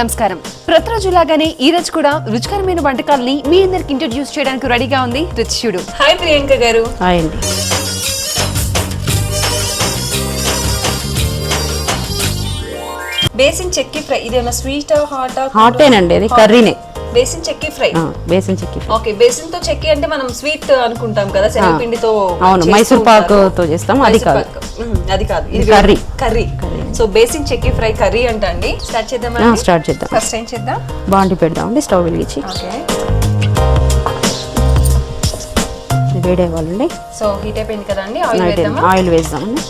నమస్కారం. ప్రతిరోజులాగానే ఈ రోజు కూడా రుచికరమైన వంటకాలని మీ అందరికి ఇంట్రడ్యూస్ చేయడానికి రెడీగా ఉంది రుచిచుడు. హాయ్ ప్రియాంక గారు. హాయ్ అండి. బేసిన్ చెక్కి ఫ్రై ఇదేనా స్వీట్ హాటేనండి, అది కర్రీనే. బేసిన్ చెక్కి ఫ్రై. బేసిన్ చెక్కి ఫ్రై. ఓకే, బేసిన్ తో చెక్కి అంటే మనం స్వీట్ అనుకుంటాం కదా, శనగపిండితో. అవును, మైసూర్ పాక్ తో చేస్తాం. అది కాదు, అది కాదు, ఇది కర్రీ. కర్రీ. సో బేసిన్ చెక్కి ఫ్రై కర్రీ అంట అండి. స్టార్ట్ చేద్దాం. స్టార్ట్ చేద్దాం. ఫస్ట్ ఏం చేద్దాం? బాండి పెడదామండి, స్టవ్ వెలిగించి. ఓకే, వేడి అవ్వాలండి. సో హీట్ అయిపోయింది కదండి. ఆయిల్ వేద్దామా? ఆయిల్ వేద్దామండి.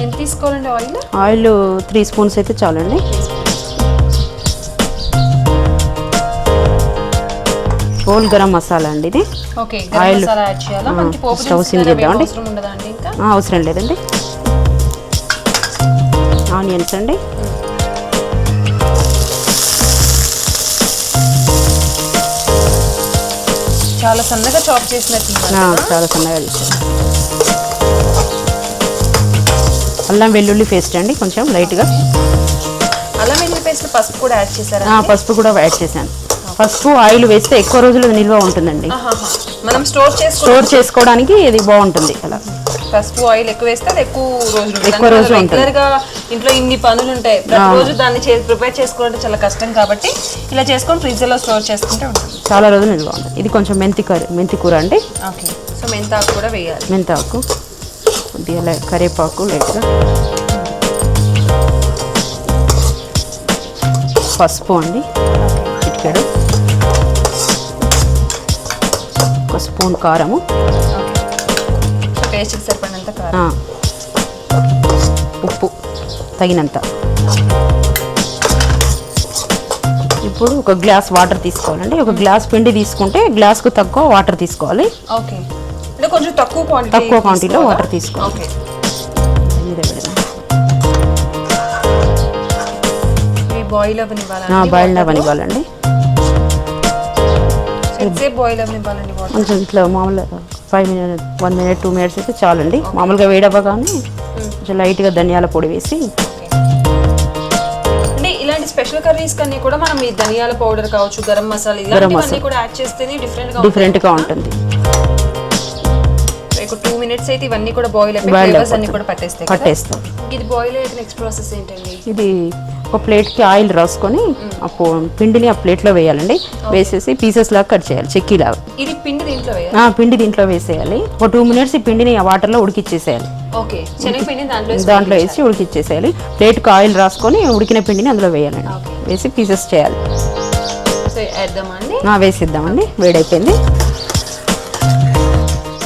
ఎంత తీసుకోవాలండి ఆయిల్? ఆయిల్ 3 స్పూన్స్ అయితే చాలండి. హోల్ గరం మసాలా అండి ఇది. ఓకే, గరం మసాలా యాడ్ చేయాలా? మనకి పోపు స్టవ్ సిమ్ చేద్దామండి. అవసరం ఉండదా అండి? ఇంకా అవసరం లేదండి. ఆనియన్స్ అండి. చాలా సన్నగా చాప్ చేసినట్టు. చాలా సన్నగా చేస్తాను. అల్లం వెల్లుల్లి పేస్ట్ అండి, కొంచెం లైట్గా. అల్లం వెల్లుల్లి పేస్ట్ పసుపు కూడా యాడ్ చేశారా? పసుపు కూడా యాడ్ చేశాను. పసుపు ఆయిల్ వేస్తే ఎక్కువ రోజులు నిల్వ ఉంటుందండి. మనం స్టోర్ చేసుకోవడానికి ఇది బాగుంటుంది. అలా పసుపు ఆయిల్ ఎక్కువ వేస్తే అది ఎక్కువ రోజులు రెగ్యులర్ గా ఇంట్లో ఇన్ని పనులు ఉంటాయి, ప్రతిరోజు దాన్ని ప్రిపేర్ చేసుకోవడం చాలా కష్టం. కాబట్టి ఇలా చేసుకొని ఫ్రిడ్జ్ లో స్టోర్ చేసుకుంటే ఉంటుంది, చాలా రోజులు నిల్వ ఉంటుంది. ఇది కొంచెం మెంతి కూర అండి. ఓకే, సో మెంతాకు కూడా వేయాలి. మెంతాకు కొద్దిగా, కరివేపాకు లైట్గా, పసుపు అండి చిటికెడు, ఒక స్పూన్ కారము, టేస్ట్కి సరిపడినంత కారం, ఉప్పు తగినంత. ఇప్పుడు ఒక గ్లాస్ వాటర్ తీసుకోవాలండి. ఒక గ్లాస్ పిండి తీసుకుంటే గ్లాస్కు తక్కువ వాటర్ తీసుకోవాలి. ఓకే, అంటే కొంచెం తక్కువ క్వాంటిటీలో వాటర్ తీసుకోవాలి. ఓకే, బాయిల్ అవ్వనివ్వాలండి. కొంచెం ఇట్లా మామూలుగా 1 minute 2 minutes అయితే చాలండి. మామూలుగా వేడవ్వగానే కొంచెం లైట్గా ధనియాల పొడి వేసి. అంటే ఇలాంటి స్పెషల్ కర్రీస్ కన్నీ కూడా మనం ఈ ధనియాల పౌడర్ కావచ్చు, గరం మసాలా ఇలాంటివన్నీ కూడా యాడ్ చేస్తేనే డిఫరెంట్గా ఉంటుంది. 2 minutes అయితే ఇవన్నీ కూడా బాయిల్ అయిపోయి ఫ్లేవర్స్ అన్ని కూడా పట్టేస్తాం. ఇది బాయిల్ అయ్యాక నెక్స్ట్ ప్రాసెస్ ఏంటండి? ఇది ఒక ప్లేట్కి ఆయిల్ రాసుకొని పిండిని ఆ ప్లేట్లో వేయాలండి. వేసేసి పీసెస్ లాగా కట్ చేయాలి, చెక్కీలాగా. ఇది పిండి దీంట్లో వేయాలి. పిండి దీంట్లో వేసేయాలి. ఒక 2 minutes ఈ పిండిని ఆ వాటర్లో ఉడికిచ్చేసేయాలి. ఓకే, శనగపిండిని దాంట్లో వేసి ఉడికిచ్చేసేయాలి. ప్లేట్కి ఆయిల్ రాసుకొని ఉడికిన పిండిని అందులో వేయాలండి. వేసి పీసెస్ చేయాలి. వేసిద్దామండి. వేడైపోయింది.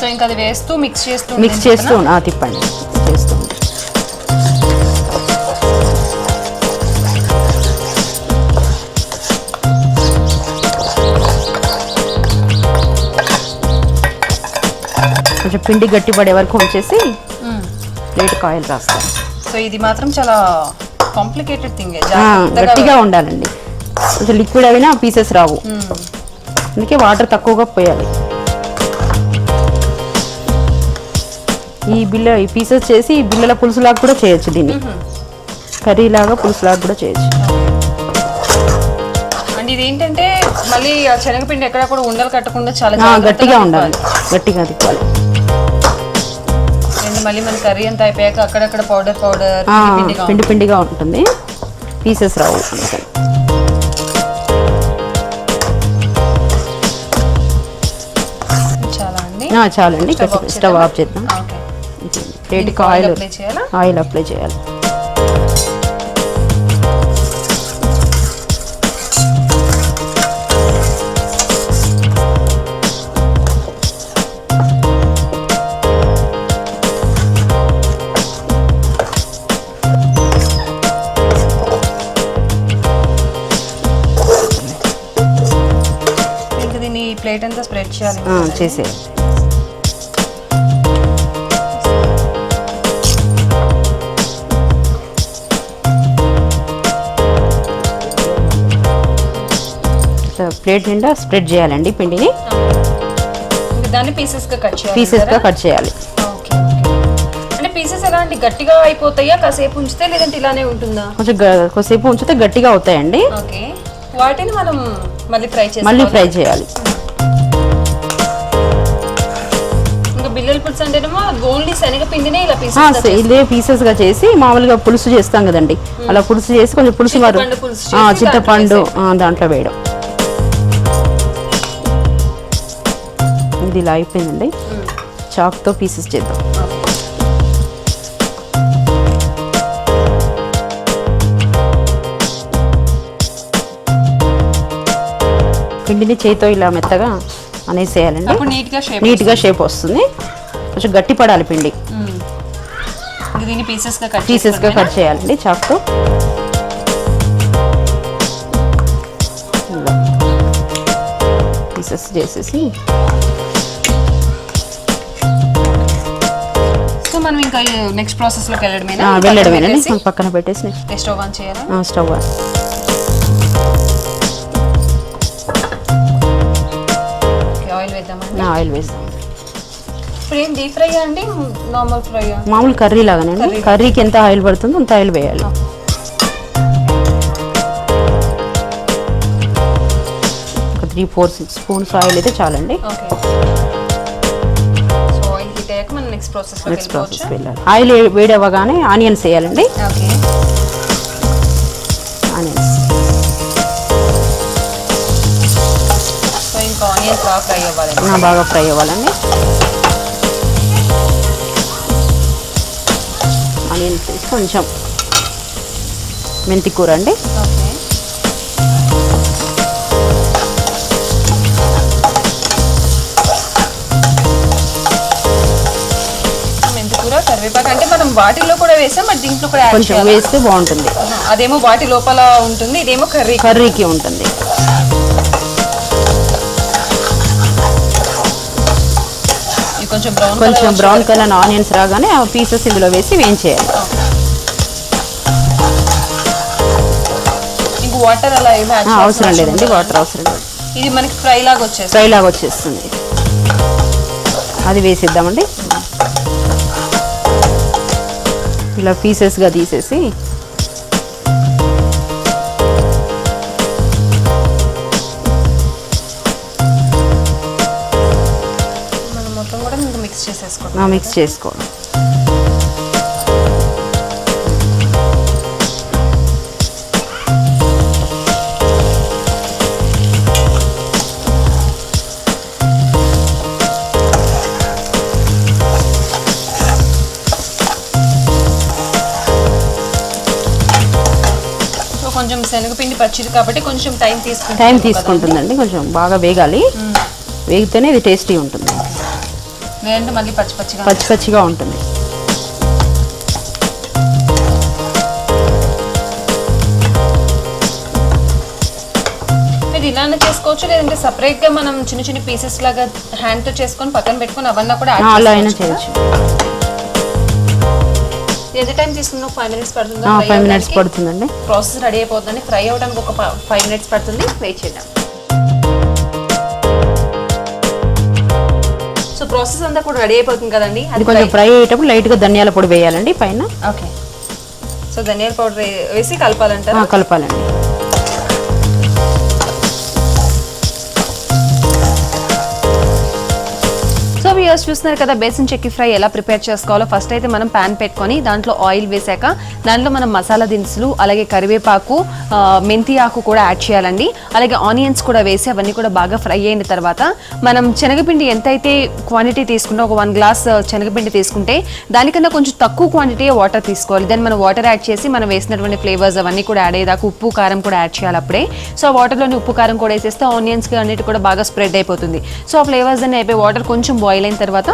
సో ఇంకా అది వేస్తూ మిక్స్ చేస్తూ తిప్పండి. చేస్తూ కొంచెం పిండి గట్టి పడే వరకు ఉంచేసి ప్లేట్కి ఆయిల్ రాస్తాం. సో ఇది మాత్రం చాలా కాంప్లికేటెడ్ థింగ్. గట్టిగా ఉండాలండి. కొంచెం లిక్విడ్ అయినా పీసెస్ రావు, అందుకే వాటర్ తక్కువగా పోయాలి. ఈ పీసెస్ చేసి బిళ్ళల పులుసులాగా కూడా చేయొచ్చు. దీన్ని కర్రీలాగా పులుసులాగా కూడా చేయొచ్చు. అండ్ ఇది ఏంటంటే మళ్ళీ శనగపిండి ఎక్కడ కూడా ఉండలు కట్టకుండా చాలా గట్టిగా ఉండాలి, గట్టిగా తిప్పాలి. మళ్ళీ మన కర్రీ అంతా అయిపోయాక అక్కడక్కడ పౌడర్ పిండిగా ఉంటుంది, పీసెస్ రావు. చాలండి. స్టవ్ ఆఫ్ చేద్దాం. ప్లేట్కి ఆయిల్ అప్లై చేయాలి. ప్లేట్ అంతా స్ప్రెడ్ చేయాలి. చేసేయాలి. ప్లేట్ నిండా స్ప్రెడ్ చేయాలండి పిండిని. దాన్ని పీసెస్గా కట్ చేయాలి. కట్ చేయాలి. పీసెస్ ఎలా అండి, గట్టిగా అయిపోతాయా కాసేపు ఉంచితే, లేదంటే ఇలానే ఉంటుందా? కొంచెం కొద్దిసేపు ఉంచితే గట్టిగా అవుతాయండి. ఓకే, వాటిని మనం మళ్ళీ ఫ్రై చేయాలి. ఇంకా బిల్లల పులుసు అంటేనేమో ఓన్లీ శనగపిండినే ఇలా ఇదే పీసెస్ గా చేసి మామూలుగా పులుసు చేస్తాం కదండి, అలా పులుసు చేసి కొంచెం పులుసు చింతపండు దాంట్లో వేయడం. ఇది ఇలా అయిపోయిందండి. చాక్తో పీసెస్ చేద్దాం. పిండిని చేతితో ఇలా మెత్తగా అనేసేయాలండి. నీట్గా షేప్ వస్తుంది. కొంచెం గట్టి పడాలి పిండి. పీసెస్గా కట్ చేయాలండి చాక్తో. పీసెస్ చేసేసి మనం ఇంకా నెక్స్ట్ ప్రాసెస్ లోకి వెళ్ళడమేనండి. పక్కన పెట్టేసి స్టవ్ ఆన్ చేయాలి. Stove on. ఆయిల్ వేద్దాం. ఇప్పుడు ఏం డీప్ ఫ్రై అండి, నార్మల్ ఫ్రై? మామూలు కర్రీ లాగానే. కర్రీకి ఎంత ఆయిల్ పడుతుందో అంత ఆయిల్ వేయాలి. ఒక 3-4 స్పూన్స్ ఆయిల్ అయితే చాలండి. నెక్స్ట్ ప్రాసెస్ వెళ్ళాలి. ఆయిల్ వేడి అవ్వగానే ఆనియన్స్ వేయాలండి. ఆనియన్స్ బాగా ఫ్రై అవ్వాలండి. ఆనియన్స్ వేసి కొంచెం మెంతి కూర అండి. కరివేపాకు అంటే మనం వాటిలో కూడా వేసాం, మరి దీంట్లో కూడా కొంచెం వేస్తే బాగుంటుంది. అదేమో వాటి లోపల ఉంటుంది, ఇదేమో కర్రీకి ఉంటుంది. కొంచెం బ్రౌన్ కలర్ ఆనియన్స్ రాగానే ఆ పీసెస్ ఇందులో వేసి వేయించేయాలి. వాటర్ అలా అవసరం లేదండి, వాటర్ అవసరం లేదు. ఇది మనకి ఫ్రై లాగా వచ్చేస్తుంది. అది వేసేద్దామండి. ఇలా పీసెస్గా తీసేసి మనం మొత్తం కూడా మిక్స్ చేసుకోవడం. కొంచెం శనగపిండి పచ్చిది కాబట్టి కొంచెం టైం తీసుకుంటుందండి. కొంచెం బాగా వేగాలి. వేగితేనే ఇది టేస్టీ ఉంటుంది. లేదంటే మళ్ళీ పచ్చిగా ఉంటుంది. ఇది ఇలానే చేసుకోవచ్చు, లేదంటే సపరేట్ గా మనం చిన్న చిన్న పీసెస్ లాగా హ్యాండ్ తో చేసుకొని పక్కన పెట్టుకొని అవన్నీ కూడా అలా అయినా చేయొచ్చు. ఎంత టైం తీసుకుందో 5 minutes పడుతుందా? 5 minutes పడుతుందండి. ప్రాసెస్ రెడీ అయిపోతుందండి. ఫ్రై అవ్వడానికి ఒక 5 minutes పడుతుంది. వెయిట్ చేద్దాం. సో ప్రాసెస్ అంతా కూడా రెడీ అయిపోతుంది కదండి. అది కొంచెం ఫ్రై అయ్యేటప్పుడు లైట్ గా ధనియాల పొడి వేయాలండి పైన. ఓకే, సో ధనియాల పౌడర్ వేసి కలపాలంటారా? కలపాలండి. సో వ్యూయర్స్ చూస్తున్నారు కదా బేసన్ చెక్కి ఫ్రై ఎలా ప్రిపేర్ చేసుకోవాలో. ఫస్ట్ అయితే మనం ప్యాన్ పెట్టుకొని దాంట్లో ఆయిల్ వేసాక దాంట్లో మనం మసాలా దినుసులు, అలాగే కరివేపాకు, మెంతి ఆకు కూడా యాడ్ చేయాలండి. అలాగే ఆనియన్స్ కూడా వేసి అవన్నీ కూడా బాగా ఫ్రై అయిన తర్వాత మనం శనగపిండి ఎంతైతే క్వాంటిటీ తీసుకుంటే, ఒక 1 glass శనగపిండి తీసుకుంటే దానికన్నా కొంచెం తక్కువ క్వాంటిటీ వాటర్ తీసుకోవాలి. దెన్ మనం వాటర్ యాడ్ చేసి మనం వేసినటువంటి ఫ్లేవర్స్ అవన్నీ కూడా యాడ్ అయ్యేదాకా ఉప్పు కారం కూడా యాడ్ చేయాలి అప్పుడే. సో వాటర్లోని ఉప్పు కారం కూడా వేసేస్తే ఆనియన్స్కి అన్నిటి కూడా బాగా స్ప్రెడ్ అయిపోతుంది. సో ఆ ఫ్లేవర్స్ అన్నీ అయిపోయి వాటర్ కొంచెం బాయిల్ అయిన తర్వాత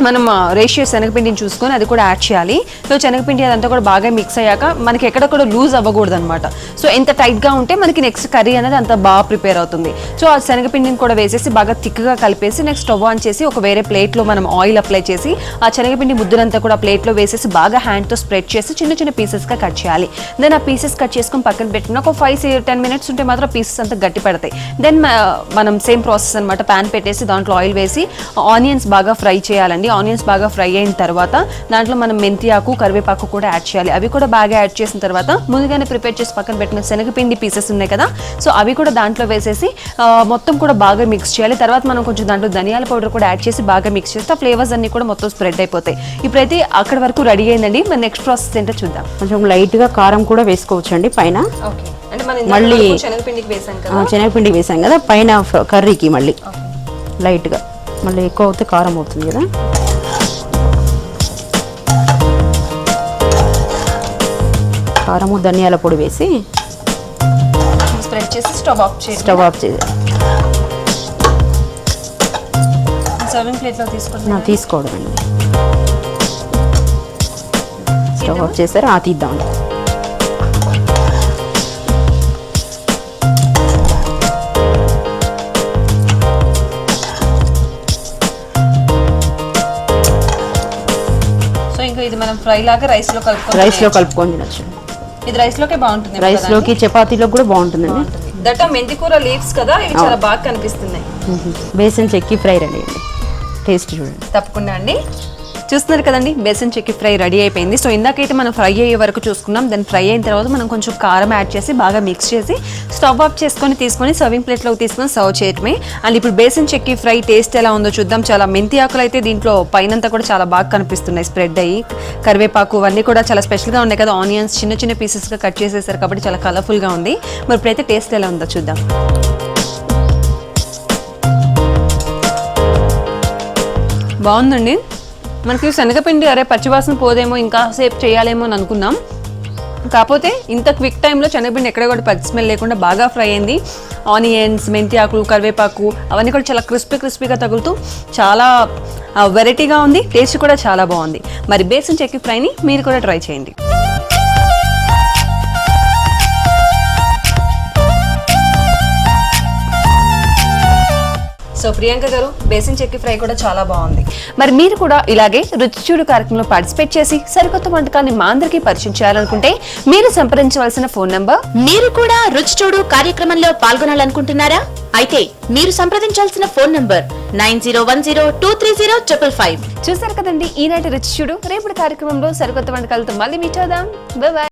మనం రేషియో శనగపిండిని చూసుకొని అది కూడా యాడ్ చేయాలి. సో శనగపిండి అదంతా కూడా బాగా మిక్స్ అయ్యాక మనకి ఎక్కడక్కడ లూజ్ అవ్వకూడదు అనమాట. సో ఎంత టైట్గా ఉంటే మనకి నెక్స్ట్ కర్రీ అనేది అంత బాగా ప్రిపేర్ అవుతుంది. సో ఆ శనగపిండిని కూడా వేసేసి బాగా థిక్గా కలిపేసి నెక్స్ట్ స్టవ్ ఆన్ చేసి ఒక వేరే ప్లేట్లో మనం ఆయిల్ అప్లై చేసి ఆ శనగపిండి ముద్దనంతా కూడా ప్లేట్లో వేసేసి బాగా హ్యాండ్తో స్ప్రెడ్ చేసి చిన్న చిన్న పీసెస్గా కట్ చేయాలి. దెన్ ఆ పీసెస్ కట్ చేసుకొని పక్కన పెట్టుకున్న ఒక 5-10 minutes ఉంటే మాత్రం పీసెస్ అంతా గట్టి పడతాయి. దెన్ మనం సేమ్ ప్రాసెస్ అనమాట, ప్యాన్ పెట్టేసి దాంట్లో ఆయిల్ వేసి ఆనియన్స్ బాగా ఫ్రై చేయాలండి. ఆనియన్స్ బాగా ఫ్రై అయిన తర్వాత దాంట్లో మనం మెంతి ఆకు కరివేపాకు కూడా యాడ్ చేయాలి. అవి కూడా బాగా యాడ్ చేసిన తర్వాత ముందుగానే ప్రిపేర్ చేసి పక్కన పెట్టిన శనగపిండి పీసెస్ ఉన్నాయి కదా, సో అవి కూడా దాంట్లో వేసేసి మొత్తం కూడా బాగా మిక్స్ చేయాలి. తర్వాత మనం కొంచెం దాంట్లో ధనియాల పౌడర్ కూడా యాడ్ చేసి బాగా మిక్స్ చేస్తే ఆ ఫ్లేవర్స్ అన్ని కూడా మొత్తం స్ప్రెడ్ అయిపోతాయి. ఇప్పుడైతే అక్కడ వరకు రెడీ అయిందండి. మరి నెక్స్ట్ ప్రాసెస్ ఏంటో చూద్దాం. కొంచెం లైట్గా కారం కూడా వేసుకోవచ్చు అండి పైన. మళ్ళీ శనగపిండికి వేసాం కదా పైన కర్రీకి మళ్ళీ లైట్గా, మళ్ళీ ఎక్కువ అవుతే కారం అవుతుంది కదా. కారము ధనియాల పొడి వేసి స్ప్రెడ్ చేసి స్టవ్ ఆఫ్ చేసి సర్వింగ్ ప్లేట్లో తీసుకోవడం అండి. స్టవ్ ఆఫ్ చేశారు, తీద్దాం. ఇది మనం ఫ్రై లాగా రైస్ లో కలుపుకొని తినచ్చు. ఇది రైస్ లోకే బాగుంటుంది, రైస్ లోకి చపాతీలో కూడా బాగుంటుందండి. దట్ మెంతికూర లీవ్స్ కదా, ఇవి చాలా బాగా కనిపిస్తున్నాయి. బేసన్ చెక్కి ఫ్రై రెడీ అండి. టేస్ట్ చూడండి. తప్పకుండా అండి. చూస్తున్నారు కదండి, బేసన్ చెక్కి ఫ్రై రెడీ అయిపోయింది. సో ఇందాకైతే మనం ఫ్రై అయ్యే వరకు చూసుకున్నాం. దాన్ని ఫ్రై అయిన తర్వాత మనం కొంచెం కారం యాడ్ చేసి బాగా మిక్స్ చేసి స్టవ్ ఆఫ్ చేసుకొని తీసుకొని సర్వింగ్ ప్లేట్లోకి తీసుకొని సర్వ్ చేయటమే. అండ్ ఇప్పుడు బేసన్ చెక్కి ఫ్రై టేస్ట్ ఎలా ఉందో చూద్దాం. చాలా మెంతి ఆకులు అయితే దీంట్లో పైనంతా కూడా చాలా బాగా కనిపిస్తున్నాయి స్ప్రెడ్ అయ్యి. కరివేపాకు అన్నీ కూడా చాలా స్పెషల్గా ఉన్నాయి కదా. ఆనియన్స్ చిన్న చిన్న పీసెస్గా కట్ చేసేసారు కాబట్టి చాలా కలర్ఫుల్గా ఉంది. మరి ఇప్పుడైతే టేస్ట్ ఎలా ఉందో చూద్దాం. బాగుందండి. మనకి శనగపిండి అరే పచ్చివాసన పోదేమో ఇంకా సేపు చేయాలేమో అని అనుకున్నాం. కాకపోతే ఇంత క్విక్ టైంలో శనగపిండి ఎక్కడ కూడా పచ్చి స్మెల్ లేకుండా బాగా ఫ్రై అయింది. ఆనియన్స్, మెంతి ఆకులు, కరివేపాకు అవన్నీ కూడా చాలా క్రిస్పీగా తగులుతూ చాలా వెరైటీగా ఉంది. టేస్ట్ కూడా చాలా బాగుంది. మరి బేసన్ చెక్కి ఫ్రైని మీరు కూడా ట్రై చేయండి. సో ప్రియాంక గారు, బేసన్ చెక్కి ఫ్రై కూడా చాలా బాగుంది. మరి మీరు కూడా ఇలాగే రుచి చూడు కార్యక్రమంలో పార్టిసిపేట్ చేసి సరికొత్త వంటకాన్ని మా అందరికీ పరిచయం చేయాలనుకుంటే మీరు సంప్రదించవలసిన ఫోన్ నంబర్. మీరు కూడా రుచి చూడు కార్యక్రమంలో పాల్గొనాలనుకుంటున్నారా? అయితే మీరు సంప్రదించాల్సిన ఫోన్ నంబర్ 9010230555. చూసారు కదండి ఈనాటి రుచి చూడు. రేపటి కార్యక్రమంలో సరికొత్త వంటకాలతో మళ్ళీ మీట్ అవుదాం. By by.